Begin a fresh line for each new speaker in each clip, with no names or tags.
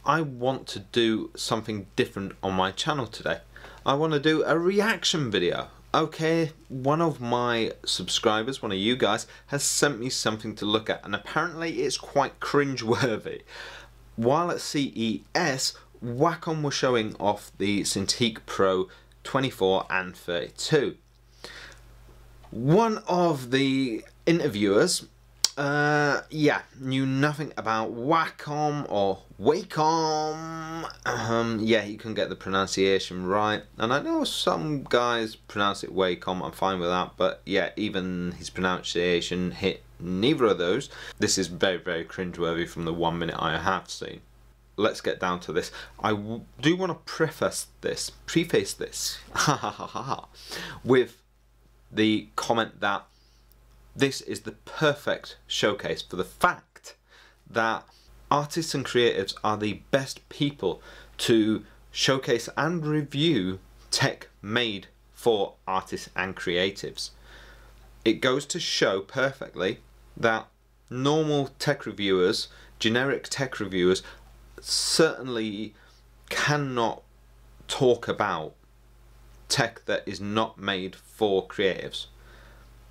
I want to do something different on my channel today. I want to do a reaction video. Okay, one of my subscribers, one of you guys, has sent me something to look at, and apparently it's quite cringe-worthy. While at CES, Wacom was showing off the Cintiq Pro 24 and 32. One of the interviewers knew nothing about Wacom or Wacom. Yeah, he couldn't get the pronunciation right, and I know some guys pronounce it Wacom. I'm fine with that, but yeah, even his pronunciation hit neither of those. This is very, very cringeworthy from the 1 minute I have seen. Let's get down to this. I do want to preface this with the comment that this is the perfect showcase for the fact that artists and creatives are the best people to showcase and review tech made for artists and creatives. It goes to show perfectly that normal tech reviewers, generic tech reviewers, certainly cannot talk about tech that is not made for creatives.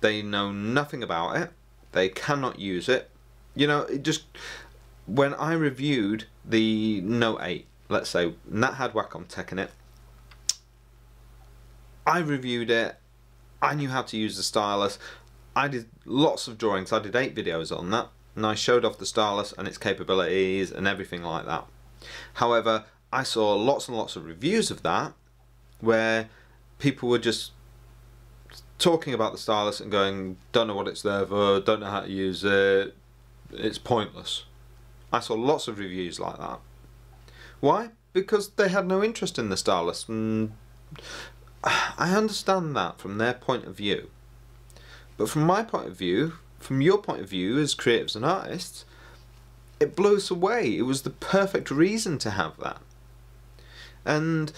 They know nothing about it, they cannot use it. You know, it just, when I reviewed the Note 8, let's say, and that had Wacom tech in it, I reviewed it, I knew how to use the stylus, I did lots of drawings, I did 8 videos on that, and I showed off the stylus and its capabilities and everything like that. However, I saw lots and lots of reviews of that where people were just talking about the stylus and going, don't know what it's there for, don't know how to use it, it's pointless. I saw lots of reviews like that. Why? Because they had no interest in the stylus, and I understand that from their point of view. But from my point of view, from your point of view as creatives and artists, it blew us away. It was the perfect reason to have that. And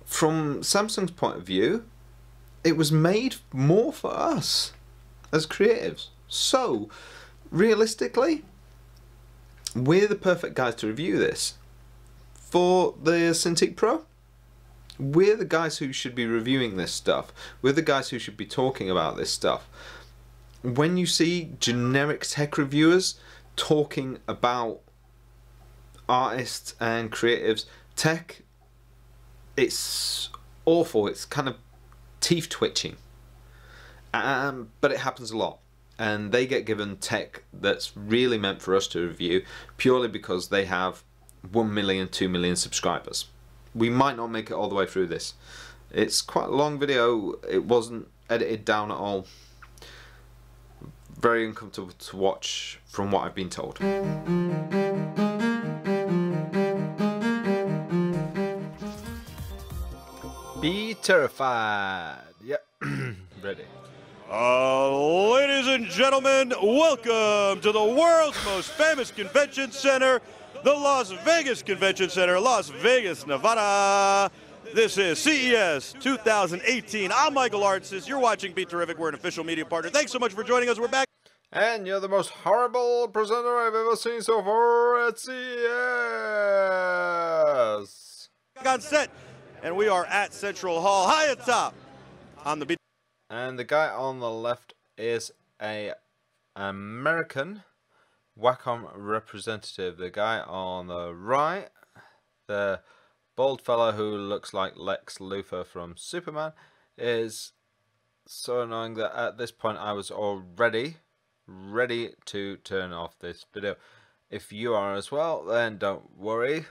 from Samsung's point of view, it was made more for us as creatives. So, realistically, we're the perfect guys to review this. For the Cintiq Pro, we're the guys who should be reviewing this stuff. We're the guys who should be talking about this stuff. When you see generic tech reviewers talking about artists and creatives tech, it's awful. It's kind of teeth twitching, but it happens a lot, and they get given tech that's really meant for us to review purely because they have 1 million, 2 million subscribers. We might not make it all the way through this. It's quite a long video. It wasn't edited down at all. Very uncomfortable to watch from what I've been told. Be terrified. Yep. Ready.
Ladies and gentlemen, welcome to the world's most famous convention center, the Las Vegas Convention Center, Las Vegas, Nevada. This is CES 2018. I'm Michael Artsis. You're watching Be Terrific. We're an official media partner. Thanks so much for joining us. We're back.
And you're the most horrible presenter I've ever seen so far at CES.
On set. And we are at Central Hall, high atop on the beach.
And the guy on the left is an American Wacom representative. The guy on the right, the bald fellow who looks like Lex Luthor from Superman, is so annoying that at this point I was already ready to turn off this video. If you are as well, then don't worry.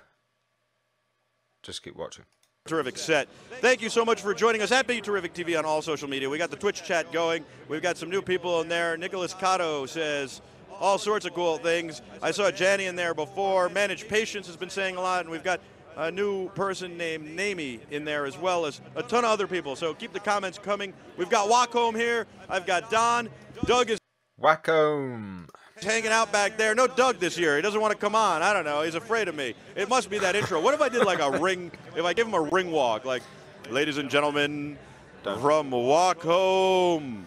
Just keep watching.
Terrific set. Thank you so much for joining us at Be Terrific TV on all social media. We got the Twitch chat going. We've got some new people in there. Nicholas Cotto says all sorts of cool things. I saw Janny in there before. Managed Patience has been saying a lot, and we've got a new person named Namey in there as well as a ton of other people. So keep the comments coming. We've got Wacom here. I've got Don. Doug is
Wacom
hanging out back there. No Doug this year. He doesn't want to come on. I don't know. He's afraid of me. It must be that intro. What if I did like a ring, if I give him a ring walk, like, ladies and gentlemen, from Wacom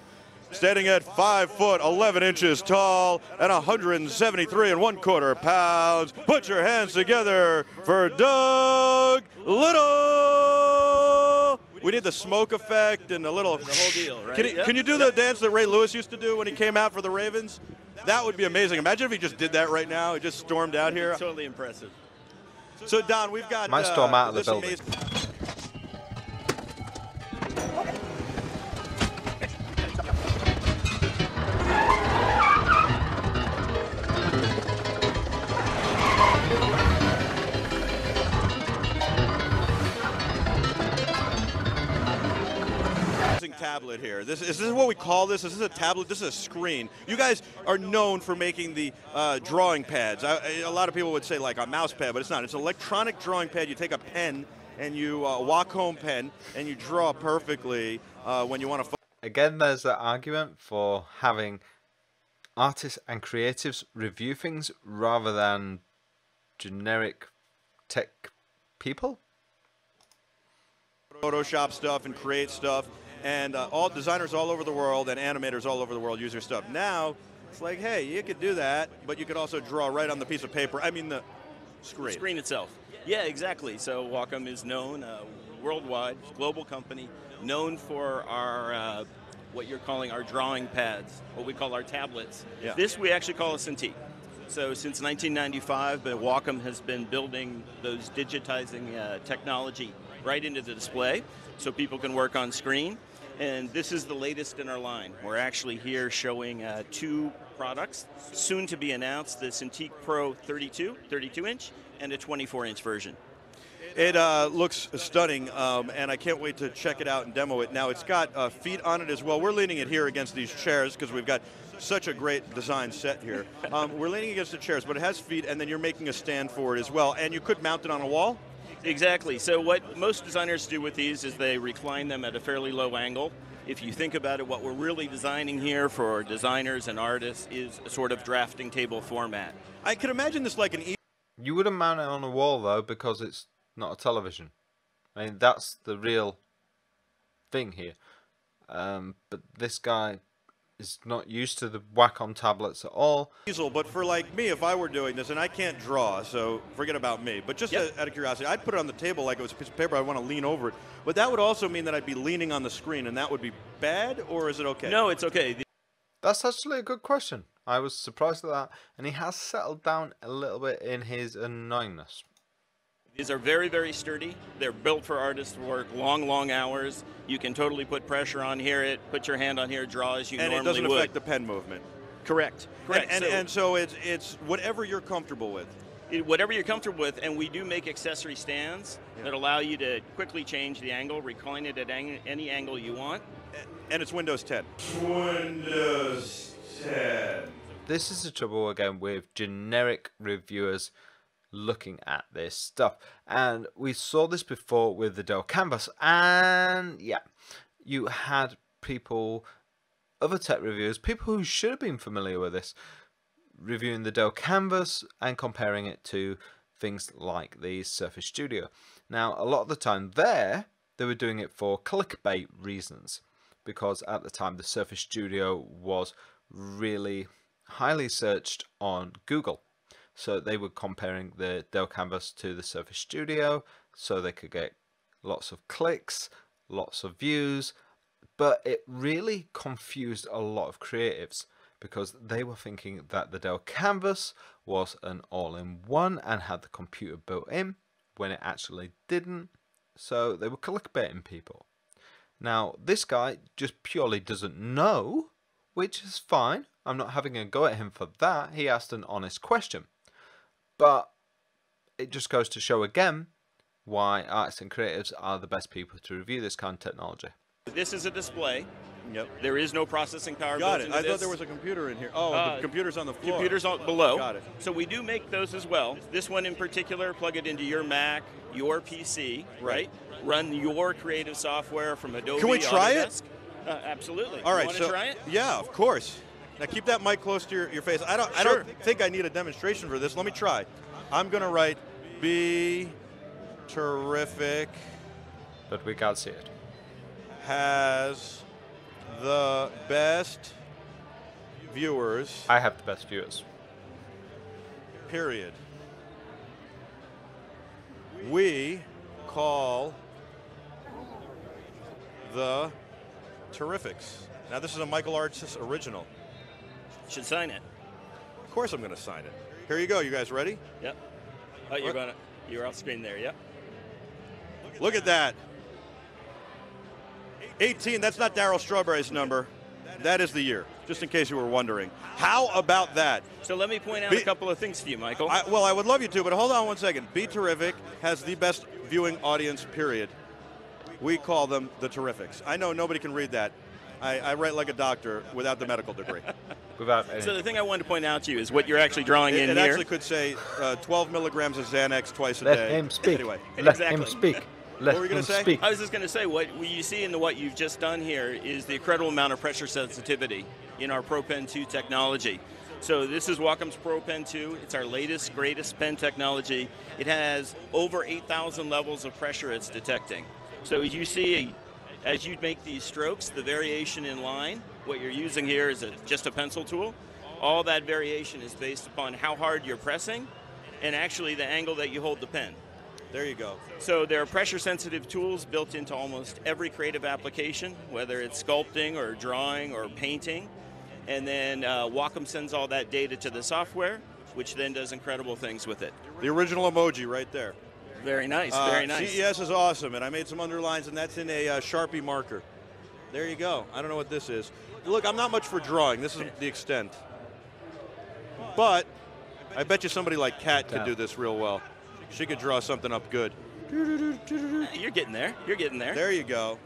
standing at 5 foot 11 inches tall and 173 1/4 pounds. Put your hands together for Doug Little. We need the smoke effect and the little.
The whole deal, right?
Can you do the dance that Ray Lewis used to do when he came out for the Ravens? That would be amazing. Imagine if he just did that right now. He just stormed out here.
Totally impressive.
So Don, we've got.
Might storm out of the building.
Amazing tablet here. This is what we call this. This is a tablet. This is a screen. You guys are known for making the drawing pads. A lot of people would say like a mouse pad, but it's not. It's an electronic drawing pad. You take a pen and you Wacom pen and you draw perfectly when you want to.
Again, there's that argument for having artists and creatives review things rather than generic tech people.
Photoshop stuff and create stuff. And all designers all over the world and animators all over the world use your stuff. Now, it's like, hey, you could do that, but you could also draw right on the piece of paper. I mean, the screen.
The screen itself. Yeah, exactly. So Wacom is known worldwide, global company, known for our what you're calling our drawing pads, what we call our tablets.
Yeah.
This we actually call a Cintiq. So since 1995, Wacom has been building those digitizing technology right into the display so people can work on screen. And this is the latest in our line. We're actually here showing 2 products, soon to be announced, the Cintiq Pro 32-inch, and a 24-inch version.
It looks stunning, and I can't wait to check it out and demo it. Now, it's got feet on it as well. We're leaning it here against these chairs because we've got such a great design set here. We're leaning against the chairs, but it has feet, and then you're making a stand for it as well. And you could mount it on a wall?
Exactly. So what most designers do with these is they recline them at a fairly low angle. If you think about it, what we're really designing here for designers and artists is a sort of drafting table format.
I could imagine this like an...
You wouldn't mount it on a wall, though, because it's not a television. I mean, that's the real thing here. But this guy is not used to the Wacom tablets at all.
But for like me, if I were doing this, and I can't draw, so forget about me, but just out of curiosity, I'd put it on the table like it was a piece of paper. I want to lean over it. But that would also mean that I'd be leaning on the screen, and that would be bad, or is it okay?
No, it's okay.
That's actually a good question. I was surprised at that, and he has settled down a little bit in his annoyingness.
These are very, very sturdy. They're built for artists to work long, long hours. You can totally put pressure on here, put your hand on here, draw as you normally would.
And it doesn't affect the pen movement.
Correct. Correct.
And so it's whatever you're comfortable with.
Whatever you're comfortable with, and we do make accessory stands that allow you to quickly change the angle, recline it at any angle you want.
And it's Windows 10. Windows 10.
This is the trouble again with generic reviewers looking at this stuff, and we saw this before with the Dell Canvas, and yeah, you had people, other tech reviewers, people who should have been familiar with this, reviewing the Dell Canvas and comparing it to things like the Surface Studio. Now, a lot of the time they were doing it for clickbait reasons, because at the time the Surface Studio was really highly searched on Google. So they were comparing the Dell Canvas to the Surface Studio so they could get lots of clicks, lots of views, but it really confused a lot of creatives because they were thinking that the Dell Canvas was an all-in-one and had the computer built in when it actually didn't, so they were clickbaiting people. Now, this guy just purely doesn't know, which is fine. I'm not having a go at him for that. He asked an honest question. But it just goes to show again why artists and creatives are the best people to review this kind of technology.
This is a display.
Yep.
There is no processing power
Got
built
it.
into
I
this.
thought there was a computer in here. Oh, the computer's on the floor.
Computer's below.
Got it.
So we do make those as well. This one in particular, plug it into your Mac, your PC, right? Run your creative software from Adobe.
Can we try
Autodesk. Absolutely.
All right.
You want to try it?
Yeah, of course. Now keep that mic close to your face. I don't think I need a demonstration for this. Let me try. I'm gonna write be terrific.
But we can't see it.
Has the best viewers,
I have the best viewers.
period. We call the Terrifics. Now, this is a Michael Arts original.
Should sign it.
Of course I'm going to sign it. Here you go. You guys ready?
Yep. Oh, you're off screen there, yep.
Look at that. 18, that's not Darryl Strawberry's number. That is the year, just in case you were wondering. How about that?
So let me point out a couple of things to you, Michael.
Well, I would love you to, but hold on one second. Be Terrific has the best viewing audience, period. We call them the Terrifics. I know nobody can read that. I write like a doctor without the medical degree.
Without any.
So the thing I wanted to point out to you is what you're actually drawing in
It
here.
actually could say 12 milligrams of Xanax twice a
Let
day.
him speak.
Anyway.
Let
Exactly.
him speak. Let
What were you gonna
him
say?
speak.
I was just going to say, what you see in what you've just done here is the incredible amount of pressure sensitivity in our Pro Pen 2 technology. So this is Wacom's Pro Pen 2. It's our latest, greatest pen technology. It has over 8,000 levels of pressure it's detecting. So as you see, as you make these strokes, the variation in line, what you're using here is just a pencil tool. All that variation is based upon how hard you're pressing and actually the angle that you hold the pen.
There you go.
So there are pressure-sensitive tools built into almost every creative application, whether it's sculpting or drawing or painting. And then Wacom sends all that data to the software, which then does incredible things with it.
The original emoji right there.
Very nice, very nice.
CES is awesome, and I made some underlines, and that's in a Sharpie marker. There you go. I don't know what this is. Look, I'm not much for drawing. This is the extent. But I bet you somebody like Kat could do this real well. She could draw something up good.
You're getting there. You're getting there.
There you go.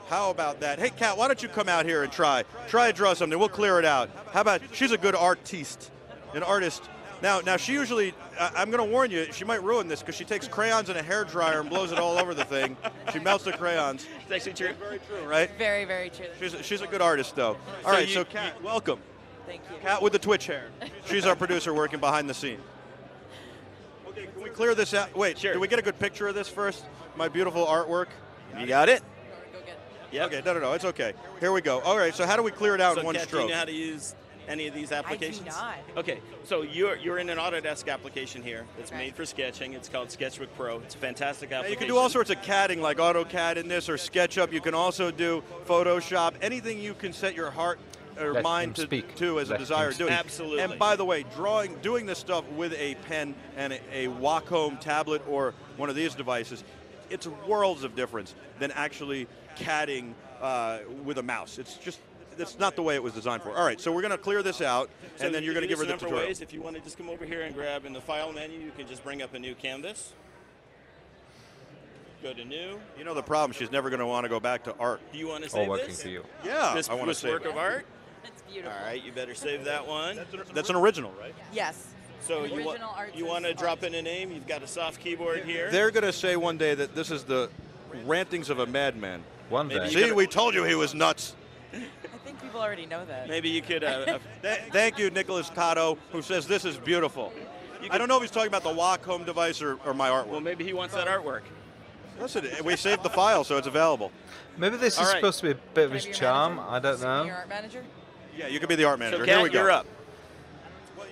How about that? Hey, Kat, why don't you come out here and try to draw something? We'll clear it out. How about, she's a good artiste, an artist. Now she usually, I'm going to warn you, she might ruin this because she takes crayons and a hairdryer and blows it all over the thing. She melts the crayons.
It's actually true.
Very true, right?
Very, very true.
She's a good artist, though. All right, so Kat, welcome.
Thank you.
Kat with the Twitch hair. She's our producer working behind the scene. Okay, can we clear this out? Wait,
Sure.
do we get a good picture of this first? My beautiful artwork.
You got it?
Go get.
Yep.
Okay, no, it's okay. Here we go. All right, so how do we clear it out
So
in one
Kat, do
stroke?
you know how to use any of these applications?
not.
Okay, so you're in an Autodesk application here that's
Okay.
made for sketching. It's called SketchBook Pro. It's a fantastic
Now,
application.
you can do all sorts of CADing like AutoCAD in this or SketchUp. You can also do Photoshop. Anything you can set your heart or
Let
mind
him speak.
to as a
Let
desire
him
to do it.
Absolutely.
And by the way, doing this stuff with a pen and a Wacom tablet or one of these devices, it's worlds of difference than actually CADing with a mouse. That's not the way it was designed for. All right, so we're going to clear this out,
So
and then
you
you're going to
can
give her
do
the
this a number of
tutorial.
ways. If you want to just come over here and grab in the file menu, you can just bring up a new canvas. Go to new.
You know the problem, she's never going to want to go back to art.
Do you want to
All
save
working
this?
for you.
Yeah,
This
I want to
this
save
work
it.
of art?
It's beautiful.
All right, you better save that one.
That's an original, right?
Yes.
So
Original art
you
is
want to drop
art.
in a name? You've got a soft keyboard here.
They're going to say one day that this is the rantings of a madman.
One
Maybe
day.
you
See, we told you he was nuts.
I think people already know that.
Maybe you could.
Thank you, Nicholas Cotto, who says this is beautiful. I don't know if he's talking about the Wacom device or my artwork.
well, maybe he wants that artwork.
Listen, we saved the file, so it's available.
Maybe this is
All right.
supposed to be a bit of
Can I
his
be your
charm.
manager?
I don't know.
Your art manager?
Yeah, you could be the art manager.
So,
Here we
Kat,
go.
you're up.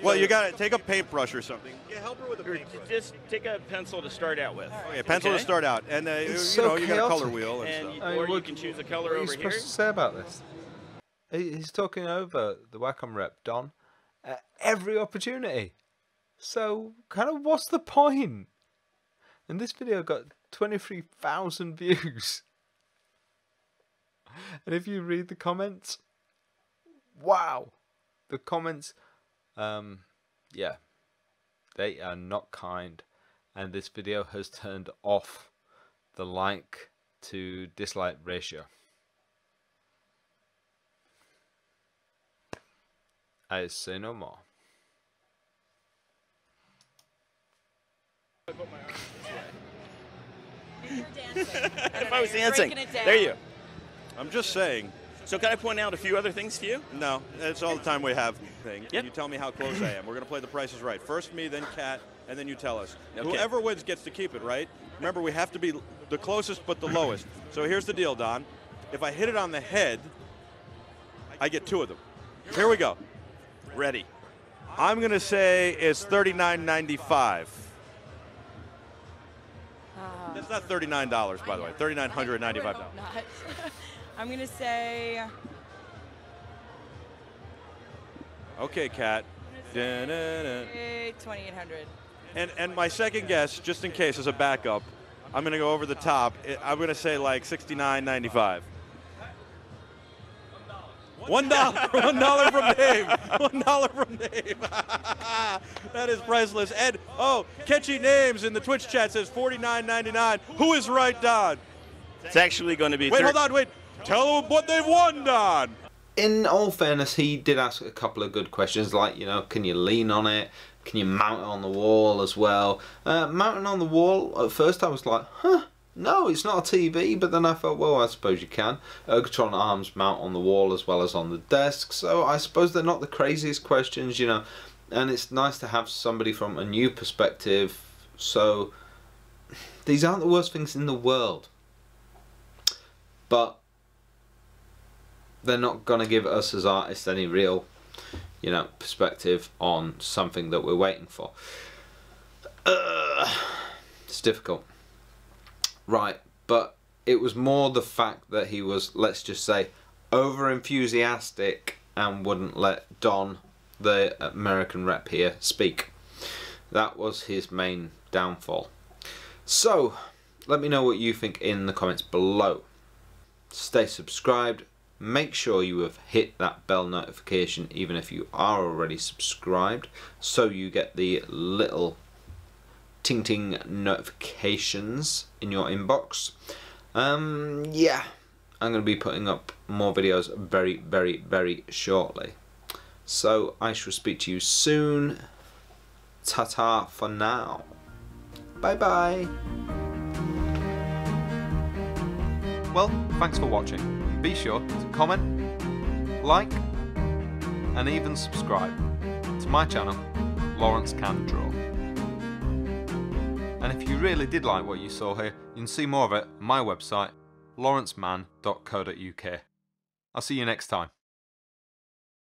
Well, you got to take a paintbrush or something. Yeah, help her with a paintbrush.
Just take a pencil to start out with.
Okay, pencil to
Okay.
start out, and
so
you got a color
chaotic.
wheel and
And
stuff.
or you
what-
can choose a
What
color
are you
over here.
supposed to say about this? He's talking over the Wacom rep, Don, at every opportunity. So, kind of, what's the point? And this video got 23,000 views. And if you read the comments, wow, the comments, yeah, they are not kind. And this video has turned off the like to dislike ratio. I say no more.
If I was dancing, there you.
I'm just saying.
So can I point out a few other things to you?
No, that's all the time we have. Thing.
Yep.
And you tell me how close I am. We're going to play the Price is Right. First me, then Kat, and then you tell us.
Okay.
Whoever wins gets to keep it, right? Remember, we have to be the closest but the lowest. So here's the deal, Don. If I hit it on the head, I get 2 of them. Here we go.
Ready.
I'm going to say it's $39.95. That's not $39, by the way. $3,995.
Not. I'm gonna say.
Okay, Kat. Da-na-na.
2,800.
And my second guess, just in case as a backup, I'm going to go over the top. I'm going to say like $69.95. $1. $1 from Dave. $1 from Dave. That is priceless. And, oh, catchy names in the Twitch chat says $49.99. Who is right, Don?
It's actually going to be.
Wait, hold on, wait. Tell them what they've won, Don.
In all fairness, he did ask a couple of good questions, like, you know, can you lean on it? Can you mount it on the wall as well? Mounting on the wall, at first I was like, huh, no, it's not a TV, but then I thought, well, I suppose you can. Ergotron arms mount on the wall as well as on the desk, so I suppose they're not the craziest questions, you know, and it's nice to have somebody from a new perspective, so these aren't the worst things in the world, but they're not going to give us as artists any real, you know, perspective on something that we're waiting for. It's difficult. Right, but it was more the fact that he was, let's just say, over enthusiastic and wouldn't let Don, the American rep here, speak. That was his main downfall. So, let me know what you think in the comments below. Stay subscribed. Make sure you have hit that bell notification even if you are already subscribed, so you get the little ting notifications in your inbox. Yeah, I'm going to be putting up more videos very shortly. So I shall speak to you soon. Ta-ta for now. Bye bye. Well, thanks for watching. Be sure to comment, like, and even subscribe to my channel, Lawrence Can Draw. And if you really did like what you saw here, you can see more of it on my website, lawrenceman.co.uk. I'll see you next time.